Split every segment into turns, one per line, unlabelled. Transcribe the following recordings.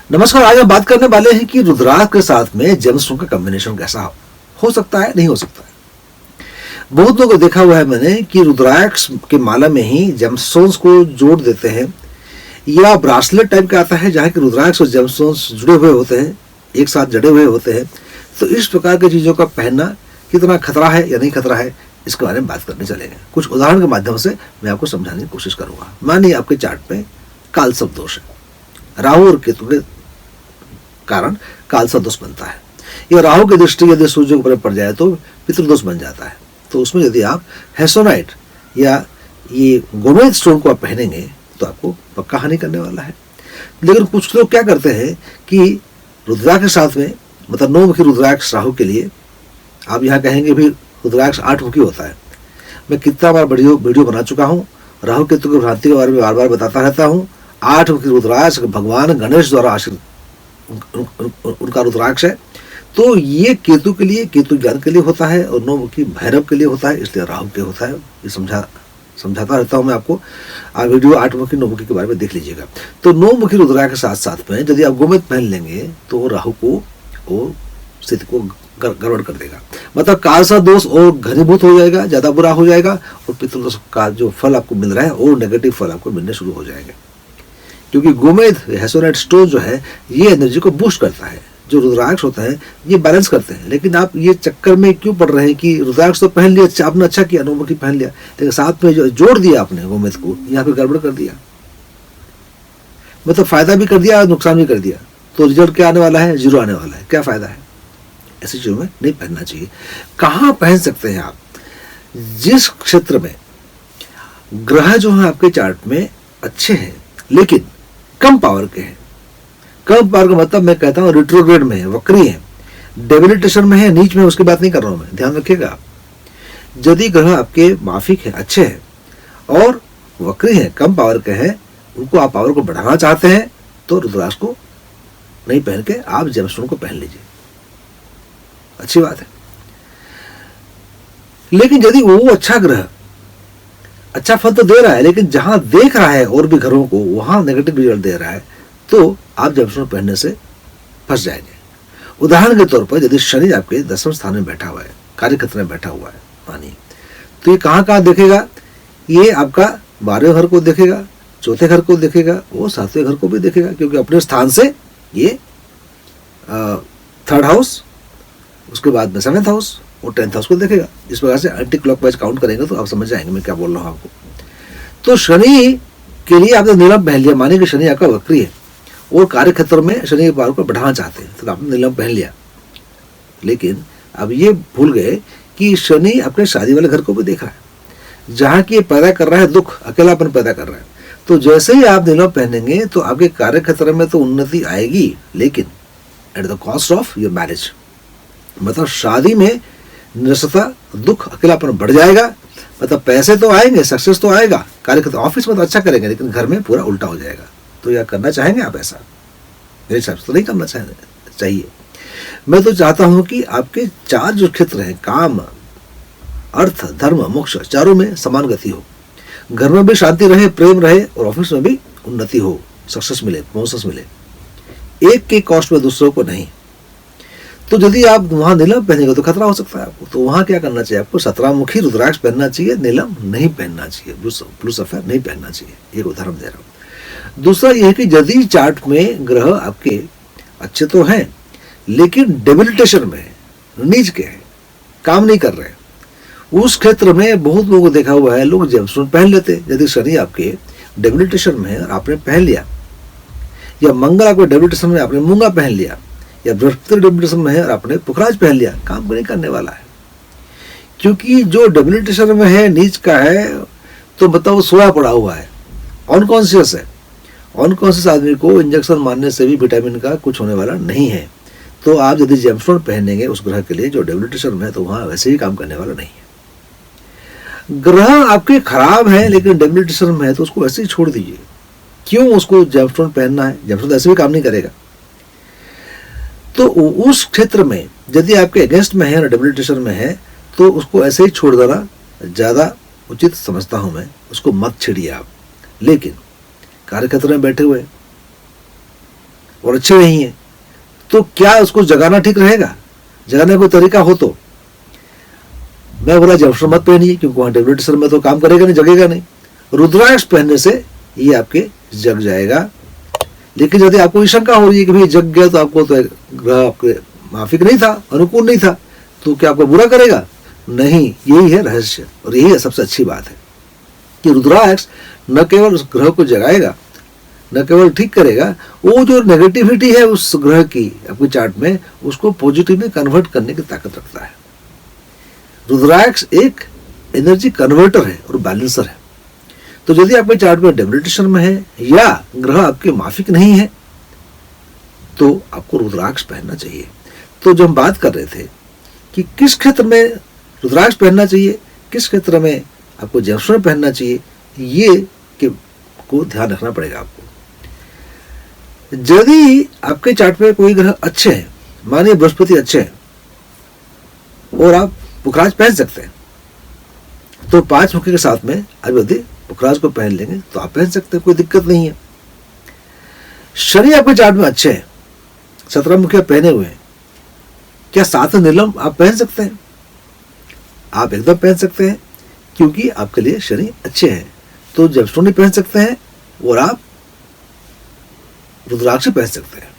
नमस्कार। आज हम बात करने वाले हैं कि रुद्राक्ष के साथ में जेमस्टोन का कॉम्बिनेशन कैसा हो सकता है, नहीं हो सकता है। बहुत लोगों को देखा हुआ है मैंने कि रुद्राक्ष के माला में ही जेमस्टोन्स को जोड़ देते हैं, या ब्रासलेट टाइप का आता है जहाँ के रुद्राक्ष और जेमस्टोन्स जुड़े हुए होते हैं, एक साथ जड़े हुए होते हैं। तो इस प्रकार की चीज़ों का पहनना कितना खतरा है या नहीं खतरा है, इसके बारे में बात करने चलेंगे। कुछ उदाहरण के माध्यम से मैं आपको समझाने की कोशिश करूंगा। मानिए आपके चार्ट में कालसर्प दोष है, राहु और केतु के कारण कालसर्प दोष बनता है। यह राहु की दृष्टि यदि सूर्य के ऊपर पड़ जाए तो पितृदोष बन जाता है। तो उसमें यदि आप हेसोनाइट या ये गोमेद स्टोन को आप पहनेंगे तो आपको पक्का हानि करने वाला है। लेकिन कुछ लोग क्या करते हैं कि रुद्राक्ष के साथ में, मतलब 9 मुखी रुद्राक्ष राहु के लिए, आप यहाँ कहेंगे भी रुद्राक्ष 8 मुखी होता है। मैं कितना बार वीडियो बना चुका हूँ, राहु केतु की भ्रांति के बारे में बार बार बताता रहता हूँ। 8 मुखी रुद्राक्ष भगवान गणेश द्वारा आश्रित उनका रुद्राक्ष है। तो ये केतु के लिए, केतु ज्ञान के लिए होता है, और 9 मुखी भैरव के लिए होता है, इसलिए राहु के होता है। ये समझाता रहता हूँ मैं आपको। आप वीडियो 8 मुखी 9 मुखी के बारे में देख लीजिएगा। तो 9 मुखी रुद्राक्ष के साथ साथ में यदि आप गोमेद पहन लेंगे तो राहु को और स्थिति को गड़बड़ कर देगा, मतलब कालसर्प दोष और घनीभूत हो जाएगा, ज्यादा बुरा हो जाएगा, और पितृदोष का जो फल आपको मिल रहा है और नेगेटिव फल आपको मिलने शुरू हो जाएंगे। क्योंकि गोमेद हेसोनाइट स्टोन जो है ये एनर्जी को बूस्ट करता है, जो रुद्राक्ष होता है ये बैलेंस करते हैं। लेकिन आप ये चक्कर में क्यों पड़ रहे हैं कि रुद्राक्ष तो पहन लिया, आपने अच्छा किया, 9 मुखी पहन लिया, लेकिन साथ में जो जोड़ दिया आपने गोमेद को, यहाँ पे गड़बड़ कर दिया, मतलब फायदा भी कर दिया और नुकसान भी कर दिया। तो रिजल्ट क्या आने वाला है? 0 आने वाला है। क्या फायदा है? ऐसी चीजों में नहीं पहनना चाहिए। कहाँ पहन सकते हैं आप? जिस क्षेत्र में ग्रह जो है आपके चार्ट में अच्छे हैं लेकिन कम पावर के हैं। कम पावर का मतलब मैं कहता हूं रिट्रोग्रेड में है, वक्री है, डेबिलिटेशन में है, नीच में, उसकी बात नहीं कर रहा हूं मैं, ध्यान रखिएगा आप। यदि ग्रह आपके माफिक है, अच्छे हैं और वक्री है, कम पावर के हैं, उनको आप पावर को बढ़ाना चाहते हैं तो रुद्राक्ष को नहीं पहन के आप जेमस्टोन को पहन लीजिए, अच्छी बात है। लेकिन यदि वो अच्छा ग्रह अच्छा फल तो दे रहा है, लेकिन जहां देख रहा है और भी घरों को वहां नेगेटिव रिजल्ट दे रहा है, तो आप जेमस्टोन पहनने से फंस जाएंगे। उदाहरण के तौर पर यदि शनि आपके 10वें स्थान में बैठा हुआ है, कार्यक्षेत्र में बैठा हुआ है मानिए, तो ये कहाँ कहाँ देखेगा? ये आपका 12वें घर को देखेगा, 4थे घर को देखेगा, वो 7वें घर को भी देखेगा, क्योंकि अपने स्थान से ये 3rd हाउस, उसके बाद में 7th हाउस और 10th हाउस को देखेगा। इस प्रकार से एंटी क्लॉकवाइज काउंट करेंगे तो आप समझ जाएंगे मैं क्या बोल रहा हूँ आपको। तो शनि के लिए आपने नीलम पहन लिया, मानिए कि शनि आपका वक्री है और कार्य क्षेत्र में शनि के पावर को बढ़ाना चाहते हैं, तो आपने नीलम पहन लिया। लेकिन अब ये भूल गए कि शनि अपने शादी वाले घर को भी देख रहा है, जहाँ की पैदा कर रहा है दुख, अकेलापन पैदा कर रहा है। तो जैसे ही आप नीलम पहनेंगे तो आपके कार्य क्षेत्र में तो उन्नति आएगी, लेकिन at the cost of your marriage, मतलब शादी में निरसता, दुख, अकेलापन बढ़ जाएगा। मतलब पैसे तो आएंगे, सक्सेस तो आएगा, कार्यक्षेत्र ऑफिस में तो अच्छा करेंगे, लेकिन घर में पूरा उल्टा हो जाएगा। तो यह करना चाहेंगे आप? ऐसा मेरे हिसाब से तो नहीं करना चाहिए। मैं तो चाहता हूं कि आपके 4 जो क्षेत्र हैं, काम, अर्थ, धर्म, मोक्ष, चारों में समान गति हो, घर में भी शांति रहे, प्रेम रहे, और ऑफिस में भी उन्नति हो, सक्सेस मिले, प्रमोशंस मिले, एक के कॉस्ट में दूसरों को नहीं। तो यदि आप वहां नीलम पहनेंगे तो खतरा हो सकता है आपको। तो वहां क्या करना चाहिए आपको? 17 मुखी रुद्राक्ष पहनना चाहिए, नीलम नहीं पहनना चाहिए, ब्लू सफेद नहीं पहनना चाहिए। एक उदाहरण दे रहा हूं। दूसरा यह है कि यदि चार्ट में ग्रह आपके अच्छे तो हैं लेकिन डेबिलिटेशन में है, नीच के हैं, काम नहीं कर रहे, उस क्षेत्र में बहुत लोगों को देखा हुआ है लोग जेमस्टोन पहन लेते। यदि शनि आपके डेबिलिटेशन में है और आपने पहन लिया, या मंगल आपके डेबिलिटेशन में आपने मूंगा पहन लिया, या बृहस्पति डेबिलिटेशन में है और आपने पुखराज पहन लिया, काम नहीं करने वाला है। क्योंकि जो डेबिलिटेशन में है, नीच का है, तो बताओ वो सोया पड़ा हुआ है, अनकॉन्शियस है। अनकॉन्शियस आदमी को इंजेक्शन मारने से भी विटामिन का कुछ होने वाला नहीं है। तो आप यदि जेमस्टोन पहनेंगे उस ग्रह के लिए जो डेबिलिटेशन में है, तो वहां वैसे ही काम करने वाला नहीं है। ग्रह आपके खराब है लेकिन डेबिलिटेशन में है तो उसको ऐसे ही छोड़ दीजिए। क्यों उसको जेमस्टोन पहनना है? जेमस्टोन ऐसे भी काम नहीं करेगा। तो उस क्षेत्र में यदि आपके अगेंस्ट में है और डेबिलिटेशन में है तो उसको ऐसे ही छोड़ देना ज्यादा उचित समझता हूं मैं। उसको मत छेड़िए आप। लेकिन कार्यक्षेत्र में बैठे हुए और अच्छे नहीं है, तो क्या उसको जगाना ठीक रहेगा? जगाने का कोई तरीका हो तो। मैं बोला जमस्टोन मत पहनिए, क्योंकि वहां डेबिलिटी में तो काम करेगा नहीं, जगेगा नहीं। रुद्राक्ष पहनने से ये आपके जग जाएगा। लेकिन यदि आपको शंका हो रही है कि भाई जग गया तो आपको तो ग्रह आपके माफिक नहीं था, अनुकूल नहीं था, तो क्या आपको बुरा करेगा? नहीं, यही है रहस्य और यही सबसे अच्छी बात है कि रुद्राक्ष न केवल उस ग्रह को जगाएगा, न केवल ठीक करेगा, वो जो नेगेटिविटी है उस ग्रह की आपके चार्ट में, उसको पॉजिटिव में कन्वर्ट करने की ताकत रखता है। रुद्राक्ष एक एनर्जी कन्वर्टर है और बैलेंसर है। तो यदि आपके चार्ट में डेबिलिटेशन में है या ग्रह आपके माफिक नहीं है, तो आपको रुद्राक्ष पहनना चाहिए। तो जो हम बात कर रहे थे कि किस क्षेत्र में रुद्राक्ष पहनना चाहिए, किस क्षेत्र में आपको जेमस्टोन पहनना चाहिए, ये को ध्यान रखना पड़ेगा आपको। यदि आपके चार्ट में कोई ग्रह अच्छे हैं, मानिए बृहस्पति अच्छे हैं, और आप पुखराज पहन सकते हैं, तो 5 मुखी के साथ में अब यदि पुखराज को पहन लेंगे तो आप पहन सकते हैं, कोई दिक्कत नहीं है। शनि आपके चार्ट में अच्छे हैं, 17 मुखी पहने हुए हैं, क्या साथ में नीलम आप पहन सकते हैं? आप एकदम पहन सकते हैं, क्योंकि आपके लिए शनि अच्छे हैं। तो जेमस्टोन नहीं पहन सकते हैं और आप रुद्राक्ष पहन सकते हैं।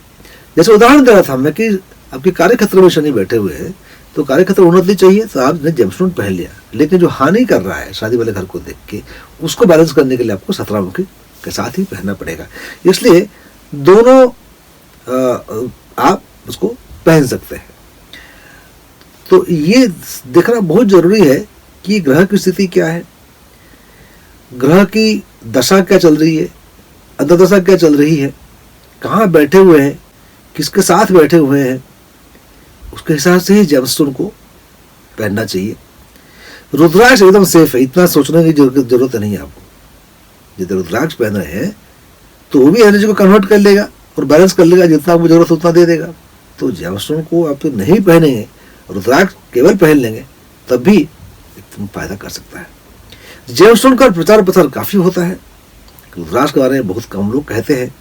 जैसे उदाहरण दे रहा था मैं कि आपके कार्य क्षेत्र में शनि बैठे हुए हैं, तो कार्य क्षेत्र उन्नति चाहिए तो आपने जेमस्टोन पहन लिया, लेकिन जो हानि कर रहा है शादी वाले घर को देख के, उसको बैलेंस करने के लिए आपको 17 मुखी के साथ ही पहनना पड़ेगा। इसलिए दोनों आप उसको पहन सकते हैं। तो ये देखना बहुत जरूरी है कि ग्रह की स्थिति क्या है, ग्रह की दशा क्या चल रही है, अंतर्दशा क्या चल रही है, कहाँ बैठे हुए हैं, किसके साथ बैठे हुए हैं, उसके हिसाब से ही जेमस्टोन को पहनना चाहिए। रुद्राक्ष एकदम सेफ है, इतना सोचने की जरूरत नहीं है आपको। यदि रुद्राक्ष पहन रहे हैं तो वो भी एनर्जी को कन्वर्ट कर लेगा और बैलेंस कर लेगा, जितना आपको जरूरत उतना दे देगा। तो जेमस्टोन को आप तो नहीं पहनेंगे, रुद्राक्ष केवल पहन लेंगे, तब भी फायदा कर सकता है। जेमस्टोन का प्रचार प्रसार काफी होता है, रुद्राक्ष के बारे में बहुत कम लोग कहते हैं।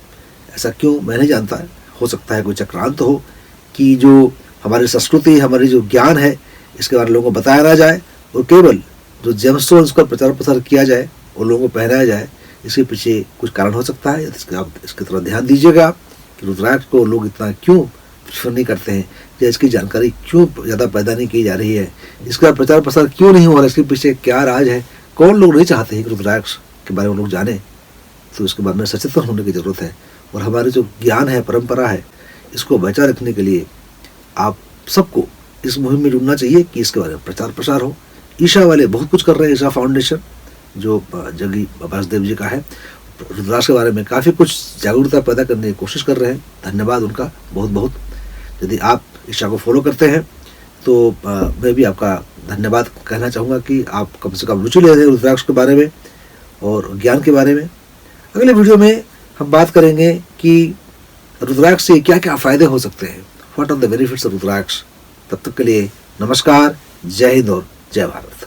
ऐसा क्यों मैं नहीं जानता, हो सकता है कोई चक्रांत हो कि जो हमारी संस्कृति, हमारी जो ज्ञान है, इसके बारे में लोगों को बताया ना जाए और केवल जो जेमस्टोन्स का प्रचार प्रसार किया जाए और लोगों को पहनाया जाए। इसके पीछे कुछ कारण हो सकता है, आप इसकी तरफ ध्यान दीजिएगा कि रुद्राक्ष को लोग इतना क्यों प्रेफर नहीं करते हैं, या इसकी जानकारी क्यों ज़्यादा पैदा नहीं की जा रही है, इसका प्रचार प्रसार क्यों नहीं हो रहा है, इसके पीछे क्या राज है। कौन लोग नहीं चाहते हैं कि रुद्राक्ष के बारे में लोग जाने, तो इसके बारे में सचेतन होने की ज़रूरत है। और हमारे जो ज्ञान है, परंपरा है, इसको बचा रखने के लिए आप सबको इस मुहिम में जुड़ना चाहिए कि इसके बारे में प्रचार प्रसार हो। ईशा वाले बहुत कुछ कर रहे हैं, ईशा फाउंडेशन जो जगी वासुदेव जी का है, रुद्राक्ष के बारे में काफ़ी कुछ जागरूकता पैदा करने की कोशिश कर रहे हैं। धन्यवाद उनका बहुत बहुत। यदि आप ईशा को फॉलो करते हैं तो मैं भी आपका धन्यवाद कहना चाहूँगा कि आप कम से कम रुचि ले रहे हैं रुद्राक्ष के बारे में और ज्ञान के बारे में। अगले वीडियो में हम बात करेंगे कि रुद्राक्ष से क्या क्या फ़ायदे हो सकते हैं, what are the benefits of rudraksha. तब तक के लिए नमस्कार, जय हिंद और जय भारत।